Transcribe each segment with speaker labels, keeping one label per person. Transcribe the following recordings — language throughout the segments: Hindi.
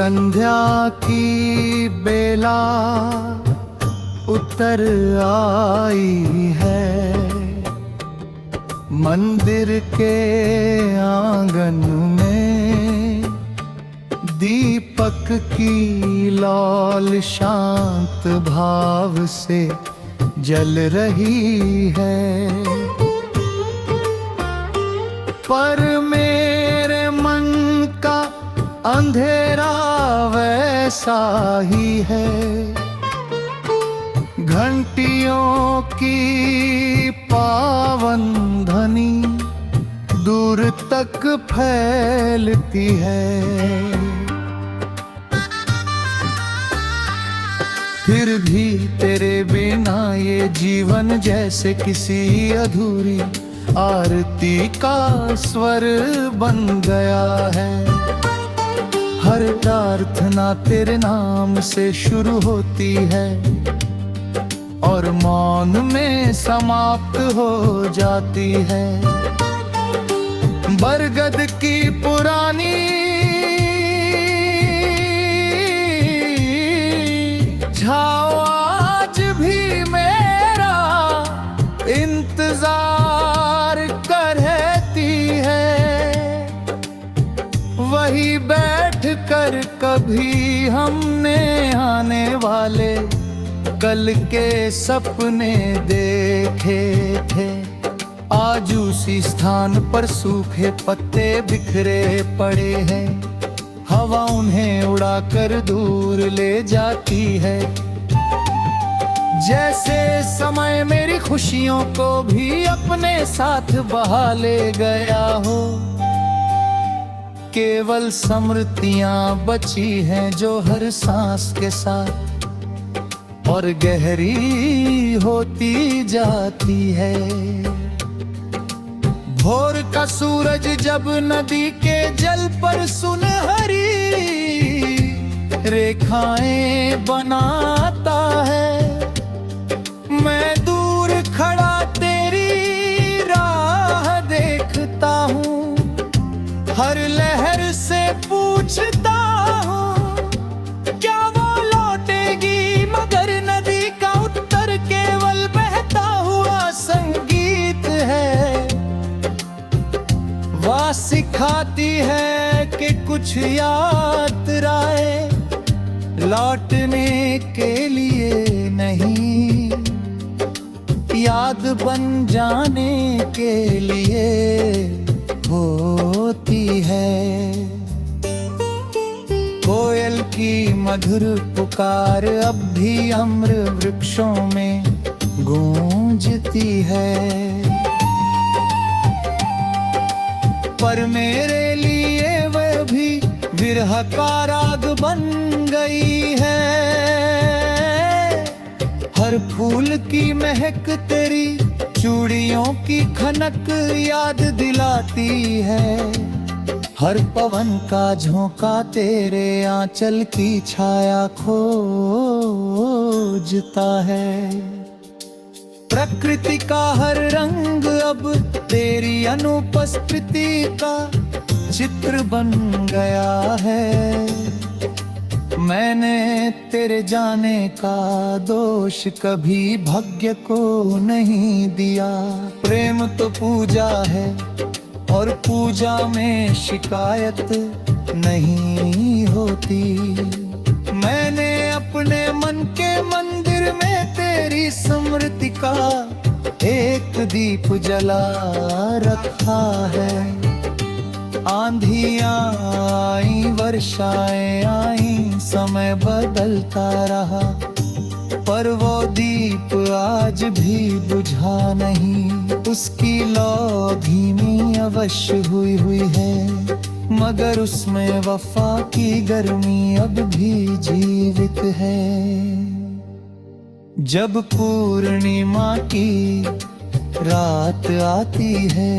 Speaker 1: संध्या की बेला उतर आई है, मंदिर के आंगन में दीपक की लौल शांत भाव से जल रही है। पर मेरे मन का अंधेरा वैसा ही है, घंटियों की पावन ध्वनि दूर तक फैलती है। फिर भी तेरे बिना ये जीवन जैसे किसी अधूरी आरती का स्वर बन गया है। हर प्रार्थना तेरे नाम से शुरू होती है और मौन में समाप्त हो जाती है। बरगद की पुरानी छाँव आज भी मेरा इंतजार करती है। वही बैठ कर कभी हमने आने वाले कल के सपने देखे थे। आज उसी स्थान पर सूखे पत्ते बिखरे पड़े हैं, हवा उन्हें उड़ाकर दूर ले जाती है। जैसे समय मेरी खुशियों को भी अपने साथ बहा ले गया हो। केवल स्मृतियां बची हैं जो हर सांस के साथ और गहरी होती जाती है। भोर का सूरज जब नदी के जल पर सुनहरी रेखाएं बनाता है, मैं दूर खड़ा तेरी राह देखता हूँ। हर लहर से पूछता हूँ क्या वो लौटेगी, मगर नदी का उत्तर केवल बहता हुआ संगीत है। वह सिखाती है कि कुछ यात्राएं लौटने के लिए नहीं, याद बन जाने के लिए होती है। कोयल की मधुर पुकार अब भी अम्र वृक्षों में गूंजती है। पर मेरे लिए वह भी विरह का राग बन गई है। हर फूल की महक तेरी चूड़ियों की खनक याद दिलाती है। हर पवन का झोंका तेरे आंचल की छाया खोजता है। प्रकृति का हर रंग अब तेरी अनुपस्थिति का चित्र बन गया है। मैंने तेरे जाने का दोष कभी भाग्य को नहीं दिया। प्रेम तो पूजा है और पूजा में शिकायत नहीं होती। मैंने अपने मन के मंदिर में तेरी स्मृति का एक दीप जला रखा है। आंधियां आई, वर्षाएं आई, समय बदलता रहा, पर वो दीप आज भी बुझा नहीं। उसकी लौ धीमी अवश्य हुई है, मगर उसमें वफा की गर्मी अब भी जीवित है। जब पूर्णिमा की रात आती है,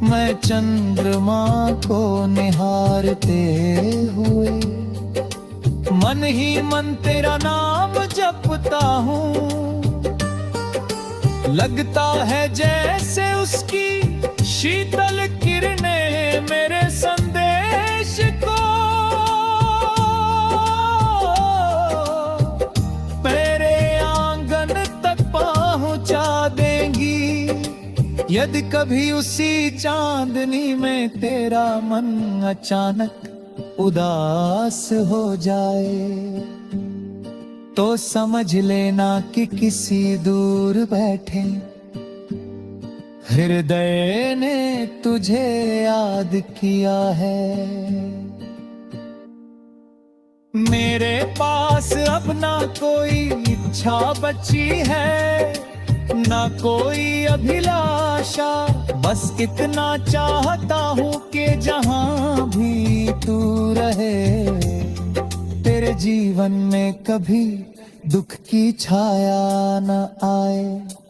Speaker 1: मैं चंद्रमा को निहारते हुए मन ही मन तेरा नाम जपता हूँ। लगता है जैसे उसकी शीतल किरणें मेरे संदेश को यदि कभी उसी चांदनी में तेरा मन अचानक उदास हो जाए, तो समझ लेना कि किसी दूर बैठे हृदय ने तुझे याद किया है। मेरे पास अब ना कोई इच्छा बची है, ना कोई अभिलाषा, बस इतना चाहता हूँ कि जहां भी तू रहे, तेरे जीवन में कभी दुख की छाया न आए,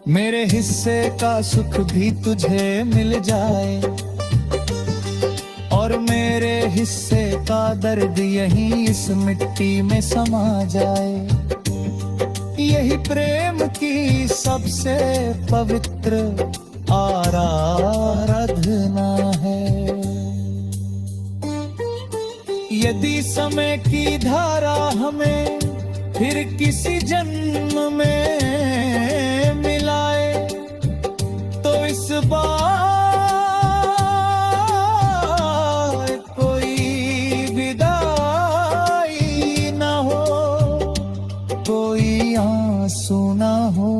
Speaker 1: मेरे हिस्से का सुख भी तुझे मिल जाए, और मेरे हिस्से का दर्द यहीं इस मिट्टी में समा जाए। यही प्रेम की सबसे पवित्र आराधना है। यदि समय की धारा हमें फिर किसी जन्म में मिलाए, तो इस बार कोई विदाई न हो, कोई आंसू न हो,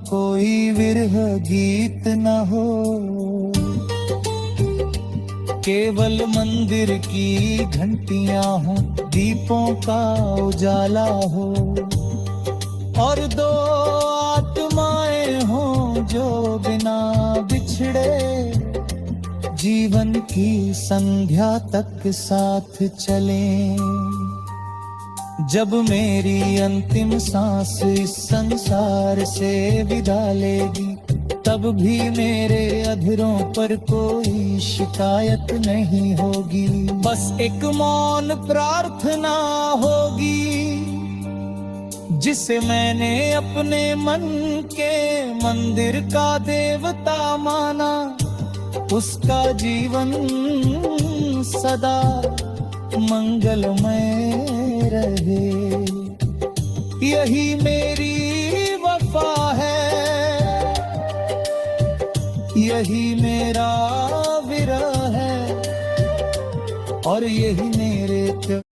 Speaker 1: कोई विरह गीत न हो, केवल मंदिर की घंटियां हो, दीपों का उजाला हो, और दो आत्माएं हो जो बिना बिछड़े जीवन की संध्या तक साथ चलें। जब मेरी अंतिम सांस इस संसार से विदा लेगी, तब भी मेरे अधरों पर कोई शिकायत नहीं होगी, बस एक मौन प्रार्थना होगी, जिसे मैंने अपने मन के मंदिर का देवता माना, उसका जीवन सदा मंगलमय रहे। यही मेरी वफा है, यही मेरा विरह है, और यही मेरे